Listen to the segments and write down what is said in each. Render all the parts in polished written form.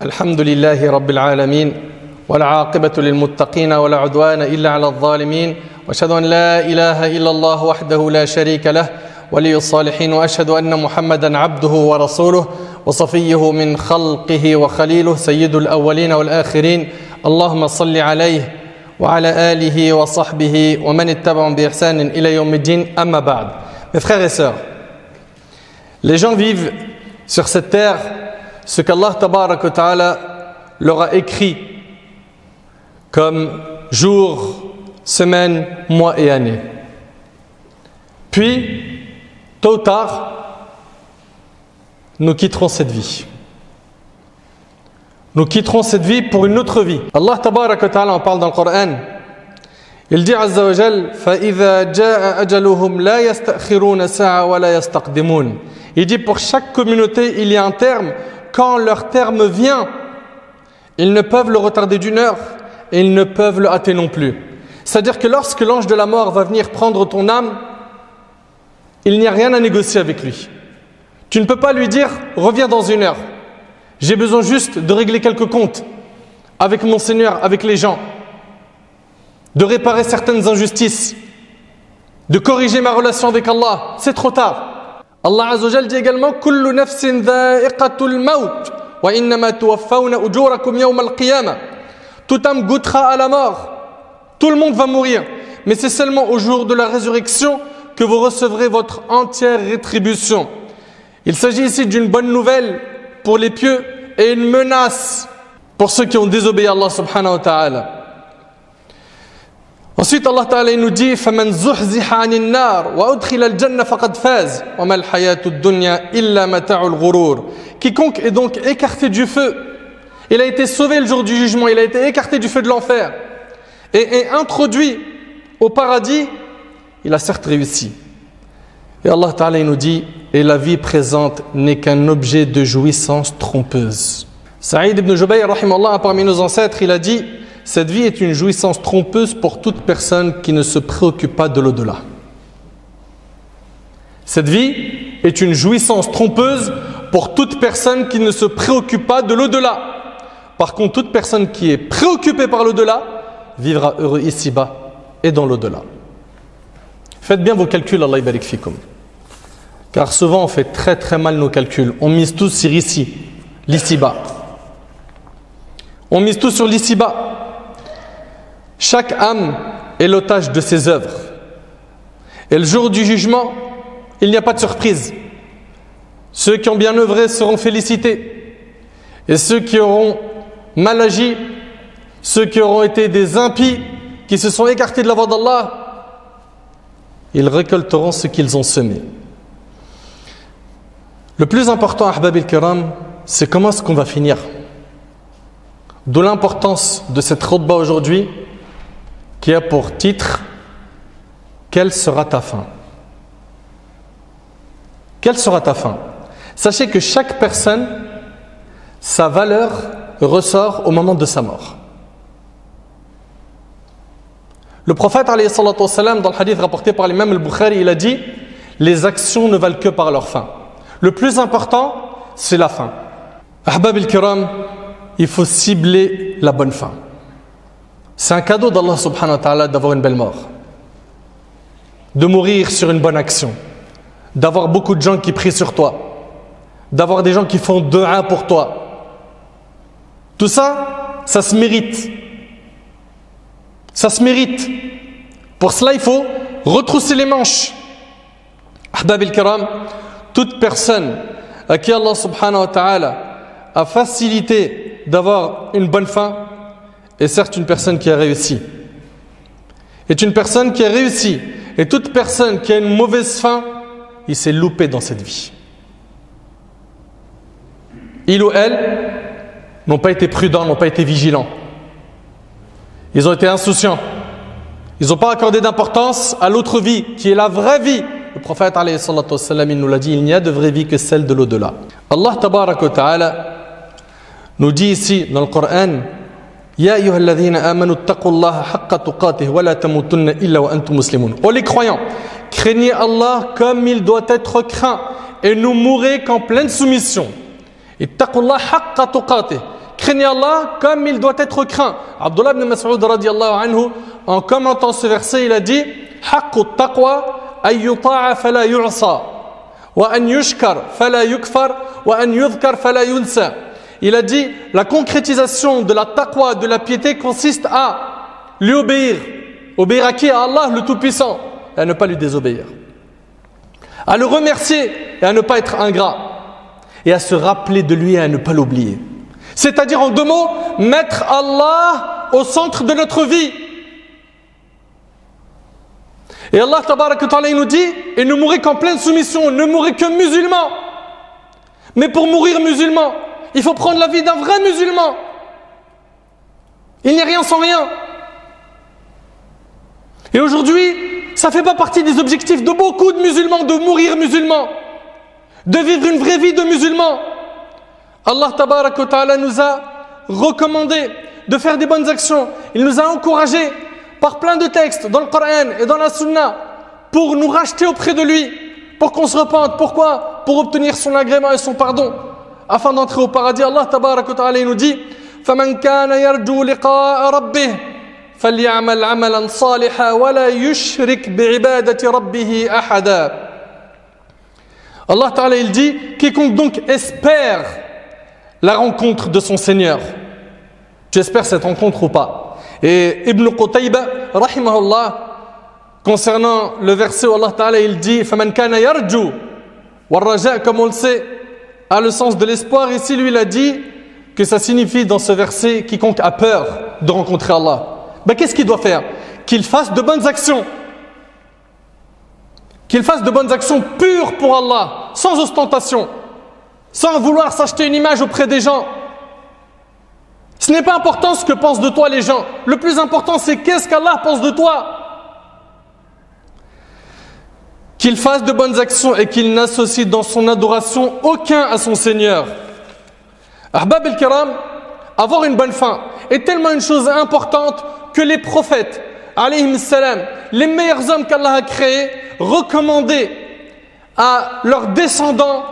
الحمد لله رب العالمين والعاقبة للمتقين ولا عدوان إلا على الظالمين وأشهد أن لا إله إلا الله وحده لا شريك له ولي الصالحين وأشهد أن محمدا عبده ورسوله وصفيه من خلقه وخليله سيد الأولين والآخرين اللهم صل عليه وعلى آله وصحبه ومن اتبعهم بإحسان إلى يوم الدين أما بعد. Mes frères et sœurs, les gens vivent sur cette terre ce qu'Allah Tabarak wa Ta'ala leur a écrit comme jours, semaines, mois et années. Puis, tôt ou tard, nous quitterons cette vie. Nous quitterons cette vie pour une autre vie. Allah Tabarak wa Ta'ala en parle dans le Coran. Il dit Azza wa Jal, فَإِذَا جَاءَ أَجَلُهُمْ لَا يَسْتَأْخِرُونَ سَاعَةً وَلَا يَسْتَقْدِمُونَ. Il dit pour chaque communauté, il y a un terme. Quand leur terme vient, ils ne peuvent le retarder d'une heure et ils ne peuvent le hâter non plus. C'est-à-dire que lorsque l'ange de la mort va venir prendre ton âme, il n'y a rien à négocier avec lui. Tu ne peux pas lui dire « reviens dans une heure ». J'ai besoin juste de régler quelques comptes avec mon Seigneur, avec les gens, de réparer certaines injustices, de corriger ma relation avec Allah. C'est trop tard. Allah Azza wa Jal dit également Kullu nafsin dha'iqatul maut wa innama tuwaffawna ujurakum yawm al-qiyamah. Toute âme goûtera à la mort. Tout le monde va mourir, mais c'est seulement au jour de la résurrection que vous recevrez votre entière rétribution. Il s'agit ici d'une bonne nouvelle pour les pieux et une menace pour ceux qui ont désobéi à Allah subhanahu wa ta'ala. Ensuite, Allah Ta'ala nous dit فَمَنْ زُحْزِحَ عَنِ النَّارِ وَأُدْخِلَ الْجَنَّةَ فَقَدْ فَازَ وَمَا الْحَيَاةُ الدُّنْيَا إِلَّا مَتَاعُ الْغُرُورِ. Quiconque est donc écarté du feu, il a été sauvé le jour du jugement, il a été écarté du feu de l'enfer et est introduit au paradis, il a certes réussi. Et Allah Ta'ala nous dit et la vie présente n'est qu'un objet de jouissance trompeuse. Saïd ibn Jubayr rahimahullah, parmi nos ancêtres, il a dit cette vie est une jouissance trompeuse pour toute personne qui ne se préoccupe pas de l'au-delà. Cette vie est une jouissance trompeuse pour toute personne qui ne se préoccupe pas de l'au-delà. Par contre, toute personne qui est préoccupée par l'au-delà vivra heureux ici-bas et dans l'au-delà. Faites bien vos calculs, Allah barik fikum. Car souvent on fait très très mal nos calculs. On mise tout sur ici, l'ici-bas. On mise tout sur l'ici-bas. Chaque âme est l'otage de ses œuvres. Et le jour du jugement, il n'y a pas de surprise. Ceux qui ont bien œuvré seront félicités. Et ceux qui auront mal agi, ceux qui auront été des impies, qui se sont écartés de la voie d'Allah, ils récolteront ce qu'ils ont semé. Le plus important, Ahbab al-Kiram, c'est comment est-ce qu'on va finir. D'où l'importance de cette khutbah aujourd'hui, qui a pour titre « Quelle sera ta fin ?» Quelle sera ta fin? Sachez que chaque personne, sa valeur ressort au moment de sa mort. Le prophète, alayhi salatu wassalam, dans le hadith rapporté par l'imam al-Bukhari, il a dit « Les actions ne valent que par leur fin. » Le plus important, c'est la fin. Ahbab al-Kiram, il faut cibler la bonne fin. C'est un cadeau d'Allah subhanahu wa ta'ala d'avoir une belle mort, de mourir sur une bonne action, d'avoir beaucoup de gens qui prient sur toi, d'avoir des gens qui font dua pour toi. Tout ça, ça se mérite. Ça se mérite. Pour cela, il faut retrousser les manches. Ahbab al-Kiram, toute personne à qui Allah subhanahu wa ta'ala a facilité d'avoir une bonne fin, est certes une personne qui a réussi. Est une personne qui a réussi. Et toute personne qui a une mauvaise fin, il s'est loupé dans cette vie. Il ou elle n'ont pas été prudents, n'ont pas été vigilants. Ils ont été insouciants. Ils n'ont pas accordé d'importance à l'autre vie, qui est la vraie vie. Le prophète, alayhi salatu wassalam, il nous l'a dit, il n'y a de vraie vie que celle de l'au-delà. Allah tabarak wa ta'ala nous dit ici dans le Coran Ya ayyuha alladhina amanu taqullaha haqqa tuqatih wa la tamutunna illa wa antum muslimun. Oh les croyants, craignez Allah comme il doit être craint et ne mourrez qu'en pleine soumission. Ittaqullah haqqa tuqatih. craignez Allah comme il doit être craint. Abdullah ibn Mas'ud radiyallahu anhu, en commentant ce verset, il a dit Haqqu taqwa an yuta'a fala yu'sa wa an yushkar fala yukfar wa an yudhkar fala yunsa. Il a dit la concrétisation de la taqwa, de la piété consiste à lui obéir. Obéir à qui? À Allah le Tout-Puissant, et à ne pas lui désobéir. À le remercier et à ne pas être ingrat. Et à se rappeler de lui et à ne pas l'oublier. C'est-à-dire en deux mots, mettre Allah au centre de notre vie. Et Allah tabaraka wa ta'ala il nous dit, et ne mourrez qu'en pleine soumission, ne mourrez que musulman. Mais pour mourir musulman, il faut prendre la vie d'un vrai musulman. Il n'y a rien sans rien. Et aujourd'hui, ça ne fait pas partie des objectifs de beaucoup de musulmans de mourir musulman, de vivre une vraie vie de musulman. Allah tabaraka wa ta'ala nous a recommandé de faire des bonnes actions. Il nous a encouragés par plein de textes dans le Coran et dans la Sunna pour nous racheter auprès de lui, pour qu'on se repente. Pourquoi? Pour obtenir son agrément et son pardon, afin d'entrer au paradis. Allah tabaraka wa ta'ala nous dit فَمَنْ كَانَ يَرْجُو لِقَاءَ رَبِّهِ فَلْيَعْمَلْ عَمَلًا صَالِحًا وَلَا يُشْرِكْ بِعِبَادَةِ رَبِّهِ أَحَدًا. Allah ta'ala il dit quiconque donc espère la rencontre de son Seigneur. Tu espères cette rencontre ou pas? Et Ibn Qutayba, rahimahullah, concernant le verset où Allah Ta'ala il dit فَمَنْ كَانَ يَرْجُو وَالرَّجَاء, comme on le sait, a le sens de l'espoir. Ici, lui, il a dit que ça signifie dans ce verset quiconque a peur de rencontrer Allah. Ben, qu'est-ce qu'il doit faire? Qu'il fasse de bonnes actions. Qu'il fasse de bonnes actions pures pour Allah, sans ostentation, sans vouloir s'acheter une image auprès des gens. Ce n'est pas important ce que pensent de toi les gens. Le plus important, c'est qu'est-ce qu'Allah pense de toi. Qu'il fasse de bonnes actions et qu'il n'associe dans son adoration aucun à son Seigneur. Ahbab el-Kiram, avoir une bonne fin est tellement une chose importante que les prophètes, alayhim salam, les meilleurs hommes qu'Allah a créés, recommandaient à leurs descendants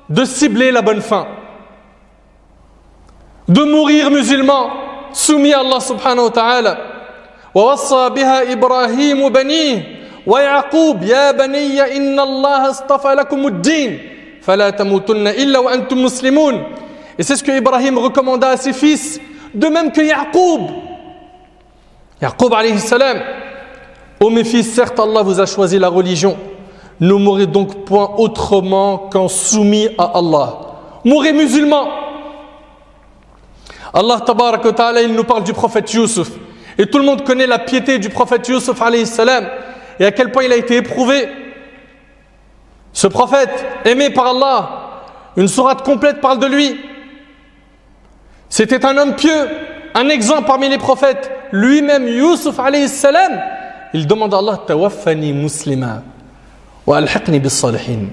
de cibler la bonne fin, de mourir musulman, soumis à Allah subhanahu wa ta'ala. وَوَصَّى بِهَا إِبْرَاهِيمُ بَنِيهِ وَيَعْقُوبَ يَا بَنِيَّ إِنَّ اللَّهَ اصْطَفَى لَكُمُ الدِّينَ فَلَا تَمُوتُنَّ إِلَّا وَأَنْتُمْ مُسْلِمُونَ. Et c'est ce que Ibrahim recommanda à ses fils, de même que Yaqub. Yaqub alayhi salam: ô mes fils, certes Allah vous a choisi la religion. Ne mourrez donc point autrement qu'en soumis à Allah. Mourrez musulmans. Allah tabaraka wa ta'ala il nous parle du prophète Yusuf. Et tout le monde connaît la piété du prophète Yusuf alayhi salam et à quel point il a été éprouvé. Ce prophète aimé par Allah, une sourate complète parle de lui. C'était un homme pieux, un exemple parmi les prophètes. Lui-même, Yusuf alayhi salam, il demande à Allah tawaffani muslima wa alhiqni bis salihin.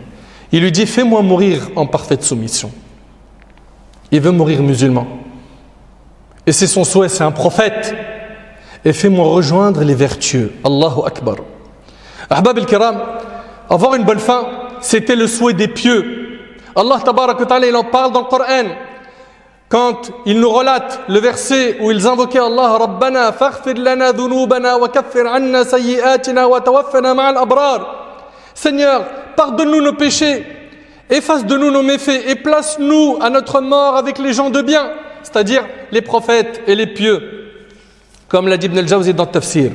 Il lui dit fais-moi mourir en parfaite soumission. Il veut mourir musulman. Et c'est son souhait, c'est un prophète. Et fais-moi rejoindre les vertueux. Allahu Akbar. Ahbab al-Kiram, avoir une bonne fin, c'était le souhait des pieux. Allah tabaraka wa ta'ala, il en parle dans le Coran. Quand il nous relate le verset où ils invoquaient Allah, Rabbana faghfir lana dhunubana wa kaffir anna sayyi'atina wa tawaffana ma'al abrar. Seigneur, pardonne-nous nos péchés, efface de nous nos méfaits et place-nous à notre mort avec les gens de bien, c'est-à-dire les prophètes et les pieux, comme l'a dit Ibn al-Jawzi dans le Tafsir.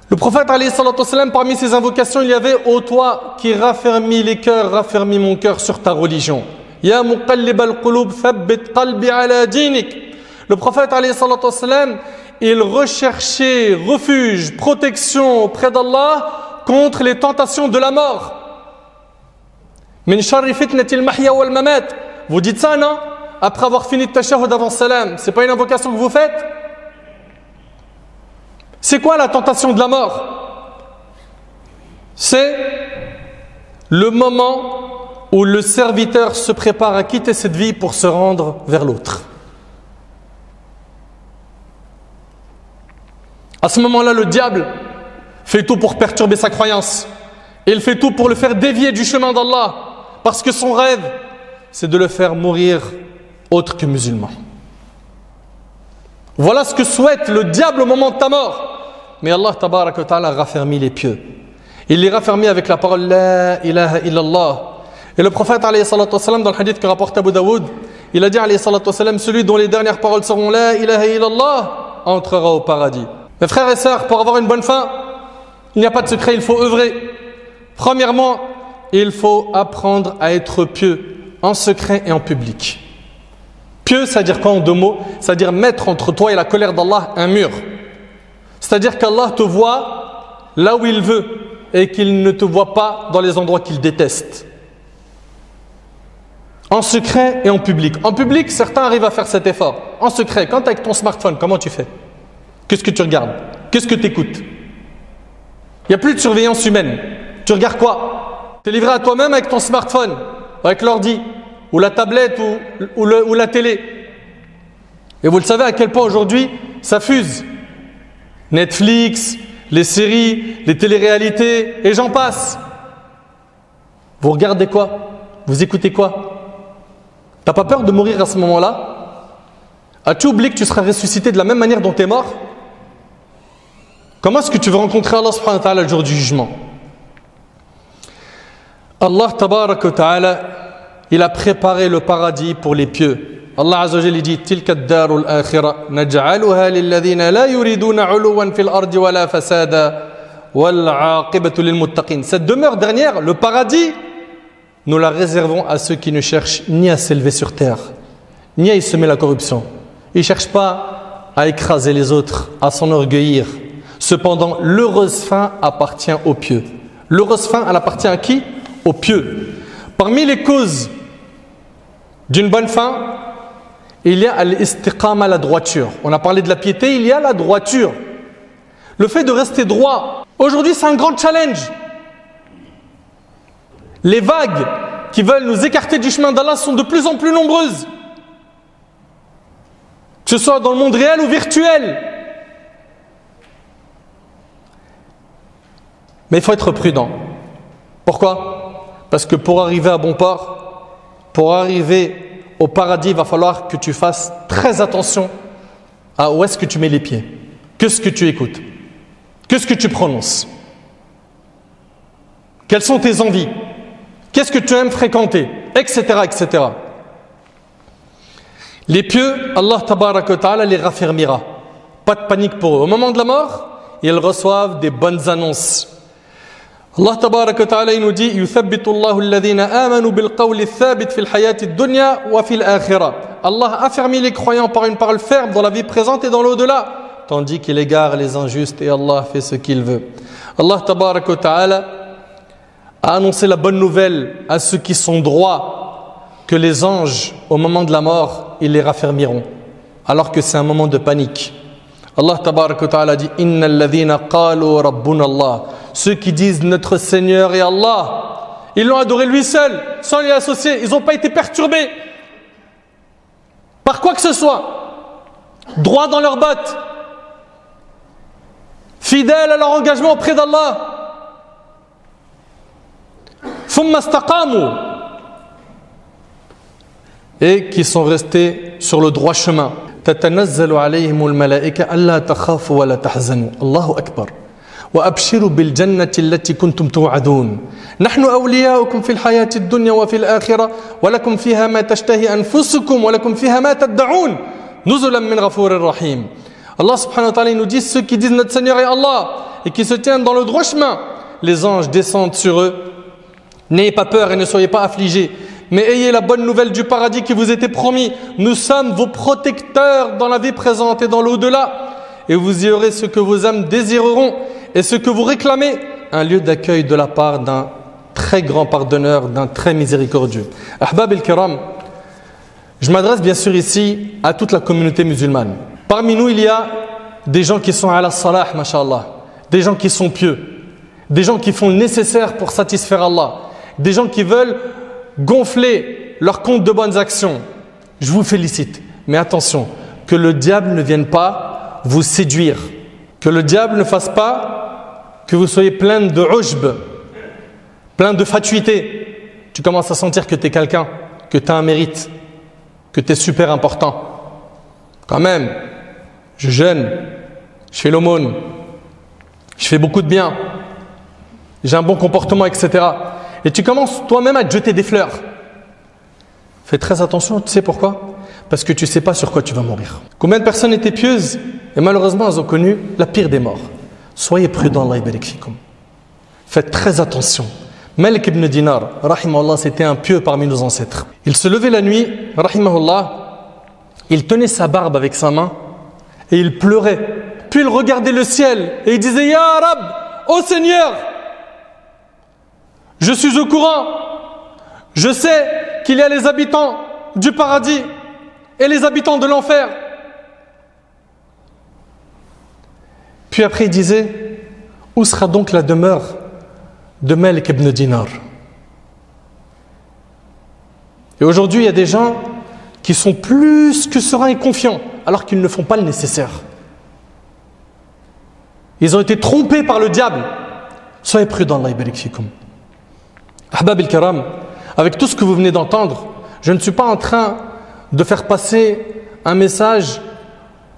Le prophète alayhi salatu wassalam, parmi ses invocations, il y avait ô toi qui raffermis les cœurs, raffermis mon cœur sur ta religion. Ya muqallib al-qulub thabbit qalbi ala dinik. Le prophète alayhi salatu wassalam, il recherchait refuge, protection auprès d'Allah contre les tentations de la mort. Min sharri fitnatil mahya wal mamat. Vous dites ça, non? Après avoir fini de tashahhud avant salam, c'est pas une invocation que vous faites? C'est quoi la tentation de la mort? C'est le moment où le serviteur se prépare à quitter cette vie pour se rendre vers l'autre. À ce moment-là, le diable fait tout pour perturber sa croyance. Et il fait tout pour le faire dévier du chemin d'Allah. Parce que son rêve, c'est de le faire mourir autre que musulman. Voilà ce que souhaite le diable au moment de ta mort. Mais Allah tabaraka wa ta'ala raffermit les pieux. Il les raffermit avec la parole La ilaha illallah. Et le prophète alayhi salatu wassalam, dans le hadith que rapporte Abu Daoud, il a dit alayhi salatu wassalam, celui dont les dernières paroles seront La ilaha illallah entrera au paradis. Mes frères et sœurs, pour avoir une bonne fin, il n'y a pas de secret, il faut œuvrer. Premièrement, il faut apprendre à être pieux en secret et en public. Pieux, c'est-à-dire quoi en deux mots? C'est-à-dire mettre entre toi et la colère d'Allah un mur. C'est-à-dire qu'Allah te voit là où il veut et qu'il ne te voit pas dans les endroits qu'il déteste. En secret et en public. En public, certains arrivent à faire cet effort. En secret, quand tu es avec ton smartphone, comment tu fais? Qu'est-ce que tu regardes? Qu'est-ce que tu écoutes? Il n'y a plus de surveillance humaine. Tu regardes quoi? Tu es livré à toi-même avec ton smartphone, avec l'ordi, ou la tablette, ou la télé. Et vous le savez à quel point aujourd'hui, ça fuse. Netflix, les séries, les téléréalités, et j'en passe. Vous regardez quoi? Vous écoutez quoi? T'as pas peur de mourir à ce moment-là? As-tu oublié que tu seras ressuscité de la même manière dont tu es mort? Comment est-ce que tu veux rencontrer Allah subhanahu wa ta'ala le jour du jugement? Allah tabaraka wa ta'ala, il a préparé le paradis pour les pieux. Allah azza wa jalla dit Tilka ad-darul akhirah naj'aluha lil ladhina la yuriduna 'uluwan fil ardi wala fasada wal 'aqibatu lil muttaqin. Cette demeure dernière, le paradis, nous la réservons à ceux qui ne cherchent ni à s'élever sur terre, ni à y semer la corruption. Ils ne cherchent pas à écraser les autres, à s'enorgueillir. Cependant, l'heureuse fin appartient aux pieux. L'heureuse fin, elle appartient à qui? Aux pieux. Parmi les causes d'une bonne fin, il y a al-istiqama, la droiture. On a parlé de la piété, il y a la droiture. Le fait de rester droit. Aujourd'hui, c'est un grand challenge. Les vagues qui veulent nous écarter du chemin d'Allah sont de plus en plus nombreuses. Que ce soit dans le monde réel ou virtuel. Mais il faut être prudent. Pourquoi? Parce que pour arriver à bon port, pour arriver au paradis, il va falloir que tu fasses très attention à où est-ce que tu mets les pieds. Qu'est-ce que tu écoutes? Qu'est-ce que tu prononces? Quelles sont tes envies? Qu'est-ce que tu aimes fréquenter? Etc. etc. Les pieux, Allah tabaraka wa ta'ala les raffermira. Pas de panique pour eux. Au moment de la mort, ils reçoivent des bonnes annonces. Allah tabaraka wa ta'ala nous dit يُثَبِّتُ اللَّهُ الَّذِينَ آمَنُوا بِالْقَوْلِ الثَّابِتِ فِي الْحَيَاةِ الدُّنْيَا وَفِي الْآخِرَةِ. Allah affermit les croyants par une parole ferme dans la vie présente et dans l'au-delà, tandis qu'il égare les injustes et Allah fait ce qu'il veut. Allah tabaraka wa ta'ala a annoncé la bonne nouvelle à ceux qui sont droits, que les anges, au moment de la mort, ils les raffermiront, alors que c'est un moment de panique. Allah tabaraka wa ta'ala dit Innal ladhina qalu rabbuna Allah. Ceux qui disent notre Seigneur est Allah, ils l'ont adoré lui seul, sans lui associer. Ils n'ont pas été perturbés par quoi que ce soit. Droit dans leurs bottes, fidèles à leur engagement auprès d'Allah. Thumma istaqamu, et qui sont restés sur le droit chemin. تتنزل عليهم الملائكة ألا تخافوا ولا تحزنوا الله أكبر وأبشروا بالجنة التي كنتم توعدون نحن أولياؤكم في الحياة الدنيا وفي الآخرة ولكم فيها ما تشتهي أنفسكم ولكم فيها ما تدعون نزلا من غفور رحيم. Allah subhanahu wa ta'ala nous dit ceux qui disent notre Seigneur est Allah et qui se tiennent dans le droit chemin, les anges descendent sur eux. N'ayez pas peur et ne soyez pas affligés, mais ayez la bonne nouvelle du paradis qui vous était promis. Nous sommes vos protecteurs dans la vie présente et dans l'au-delà, et vous y aurez ce que vos âmes désireront et ce que vous réclamez, un lieu d'accueil de la part d'un très grand pardonneur, d'un très miséricordieux. Ahbab el-Kiram, je m'adresse bien sûr ici à toute la communauté musulmane. Parmi nous, il y a des gens qui sont à la salah, masha'Allah, des gens qui sont pieux, des gens qui font le nécessaire pour satisfaire Allah, des gens qui veulent gonfler leur compte de bonnes actions. Je vous félicite, mais attention, que le diable ne vienne pas vous séduire, que le diable ne fasse pas que vous soyez plein de ujb, plein de fatuité. Tu commences à sentir que tu es quelqu'un, que tu as un mérite, que tu es super important. Quand même, je jeûne, je fais l'aumône, je fais beaucoup de bien, j'ai un bon comportement, etc. Et tu commences toi-même à te jeter des fleurs. Fais très attention, tu sais pourquoi? Parce que tu ne sais pas sur quoi tu vas mourir. Combien de personnes étaient pieuses et malheureusement elles ont connu la pire des morts. Soyez prudents, Allah yabarik fikum. Faites très attention. Malik ibn Dinar, rahimahullah, c'était un pieux parmi nos ancêtres. Il se levait la nuit, rahimahullah, il tenait sa barbe avec sa main et il pleurait. Puis il regardait le ciel et il disait: Ya Rab, ô Seigneur, je suis au courant, je sais qu'il y a les habitants du paradis et les habitants de l'enfer. Puis après il disait: où sera donc la demeure de Malik ibn Dinar? Et aujourd'hui il y a des gens qui sont plus que sereins et confiants alors qu'ils ne font pas le nécessaire. Ils ont été trompés par le diable. Soyez prudents, Allah yabarik fikum. Ahbab al-Karam, avec tout ce que vous venez d'entendre, je ne suis pas en train de faire passer un message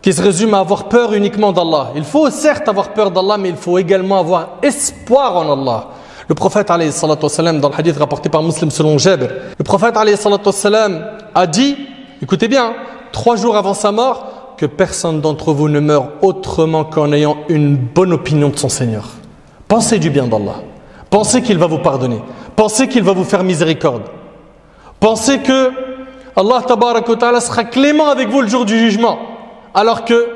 qui se résume à avoir peur uniquement d'Allah. Il faut certes avoir peur d'Allah, mais il faut également avoir espoir en Allah. Le prophète alayhi salatu wassalam, dans le hadith rapporté par Muslim selon Jabir, le prophète alayhi salatu wassalam a dit, écoutez bien, 3 jours avant sa mort, que personne d'entre vous ne meurt autrement qu'en ayant une bonne opinion de son Seigneur. Pensez du bien d'Allah. Pensez qu'il va vous pardonner. Pensez qu'il va vous faire miséricorde. Pensez que Allah tabaraka wa ta'ala sera clément avec vous le jour du jugement, alors que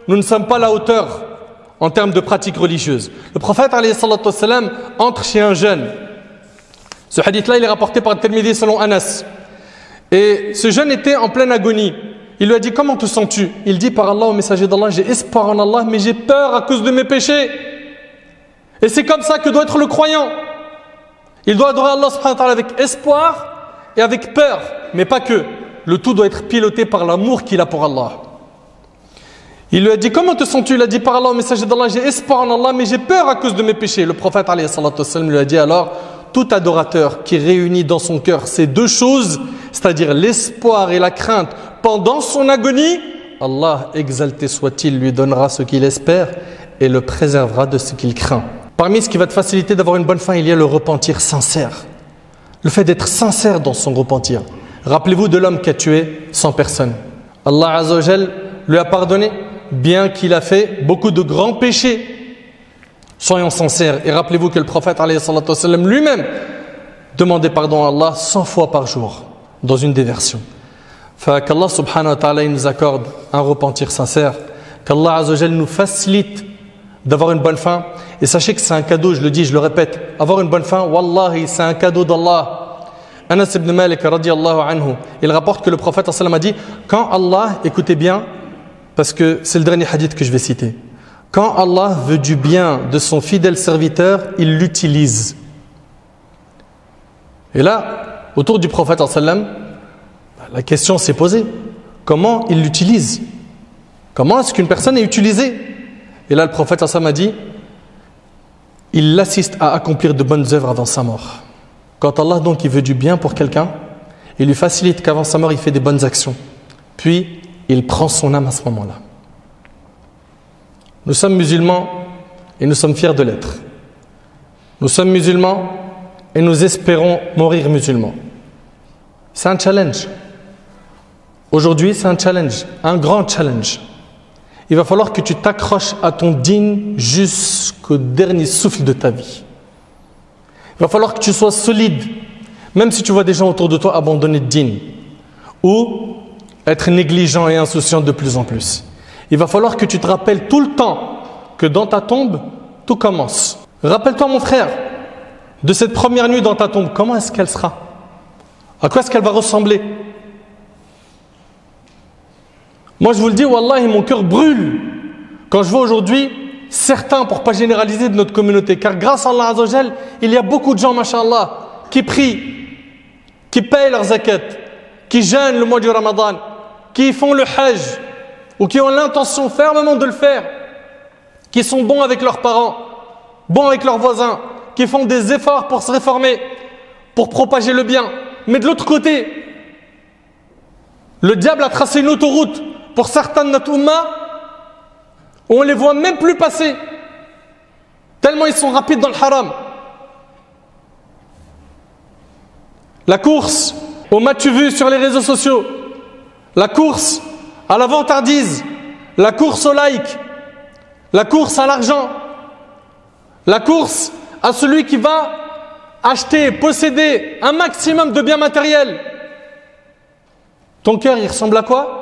nous ne sommes pas à la hauteur en termes de pratiques religieuses. Le prophète alayhi salatu wassalam entre chez un jeune. Ce hadith-là, il est rapporté par Tirmidhi selon Anas. Et ce jeune était en pleine agonie. Il lui a dit: comment te sens-tu? Il dit: par Allah, au messager d'Allah, j'ai espoir en Allah, mais j'ai peur à cause de mes péchés. Et c'est comme ça que doit être le croyant. Il doit adorer Allah subhanahu wa ta'ala avec espoir et avec peur, mais pas que. Le tout doit être piloté par l'amour qu'il a pour Allah. Il lui a dit: comment te sens-tu? Il a dit: par Allah, au messager d'Allah, j'ai espoir en Allah, mais j'ai peur à cause de mes péchés. Le prophète alayhi salatu wassalam lui a dit: alors, tout adorateur qui réunit dans son cœur ces deux choses, c'est-à-dire l'espoir et la crainte pendant son agonie, Allah, exalté soit-il, lui donnera ce qu'il espère et le préservera de ce qu'il craint. Parmi ce qui va te faciliter d'avoir une bonne fin, il y a le repentir sincère. Le fait d'être sincère dans son repentir. Rappelez-vous de l'homme qui a tué 100 personnes. Allah Azza wa Jal lui a pardonné, bien qu'il a fait beaucoup de grands péchés. Soyons sincères et rappelez-vous que le prophète alayhi salatu wassalam lui-même demandait pardon à Allah 100 fois par jour, dans une des versions. Qu'Allah subhanahu wa ta'ala nous accorde un repentir sincère, qu'Allah Azza wa Jal nous facilite d'avoir une bonne fin. Et sachez que c'est un cadeau, je le dis, je le répète, avoir une bonne fin, wallahi, c'est un cadeau d'Allah. Anas ibn Malik radiyallahu anhu, il rapporte que le prophète sallam a dit: quand Allah, écoutez bien, parce que c'est le dernier hadith que je vais citer, quand Allah veut du bien de son fidèle serviteur, il l'utilise. Et là, autour du prophète sallam, la question s'est posée: comment il l'utilise? Comment est-ce qu'une personne est utilisée? Et là, le prophète sallam a dit: il l'assiste à accomplir de bonnes œuvres avant sa mort. Quand Allah donc il veut du bien pour quelqu'un, il lui facilite qu'avant sa mort il fait des bonnes actions. Puis il prend son âme à ce moment-là. Nous sommes musulmans et nous sommes fiers de l'être. Nous sommes musulmans et nous espérons mourir musulmans. C'est un challenge. Aujourd'hui c'est un challenge, un grand challenge. Il va falloir que tu t'accroches à ton dîn jusqu'au dernier souffle de ta vie. Il va falloir que tu sois solide, même si tu vois des gens autour de toi abandonner le dîn ou être négligent et insouciant de plus en plus. Il va falloir que tu te rappelles tout le temps que dans ta tombe, tout commence. Rappelle-toi, mon frère, de cette première nuit dans ta tombe. Comment est-ce qu'elle sera? À quoi est-ce qu'elle va ressembler? Moi, je vous le dis, wallahi, mon cœur brûle quand je vois aujourd'hui certains, pour ne pas généraliser, de notre communauté. Car grâce à Allah Azza wa Jal, il y a beaucoup de gens, masha'Allah, qui prient, qui payent leurs zakat, qui jeûnent le mois du Ramadan, qui font le hajj, ou qui ont l'intention fermement de le faire, qui sont bons avec leurs parents, bons avec leurs voisins, qui font des efforts pour se réformer, pour propager le bien. Mais de l'autre côté, le diable a tracé une autoroute pour certains de notre umma où on les voit même plus passer, tellement ils sont rapides dans le haram. La course au m'as-tu vu sur les réseaux sociaux, la course à la vantardise, la course au like, la course à l'argent, la course à celui qui va acheter, posséder un maximum de biens matériels. Ton cœur, il ressemble à quoi?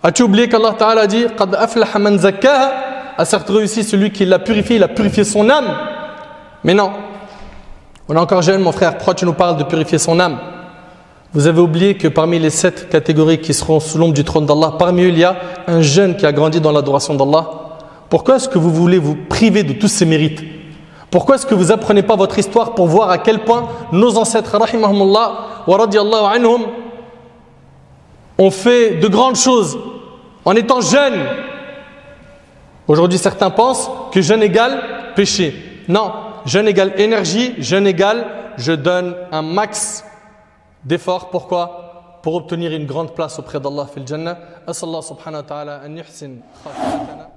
As-tu oublié qu'Allah Ta'ala a dit « Qad aflaha man zakkaha » a certes réussi celui qui l'a purifié, il a purifié son âme. Mais non, on est encore jeune mon frère, pourquoi tu nous parles de purifier son âme? Vous avez oublié que parmi les 7 catégories qui seront sous l'ombre du trône d'Allah, parmi eux il y a un jeune qui a grandi dans l'adoration d'Allah. Pourquoi est-ce que vous voulez vous priver de tous ces mérites? Pourquoi est-ce que vous apprenez pas votre histoire pour voir à quel point nos ancêtres, rahimahumullah wa radiyallahu anhum, ont fait de grandes choses en étant jeunes? Aujourd'hui, certains pensent que jeune égale péché. Non, jeune égale énergie, jeune égale je donne un max d'efforts. Pourquoi? Pour obtenir une grande place auprès d'Allah fil Jannah. Asallahu subhanahu wa ta'ala an yuhsin khatimana.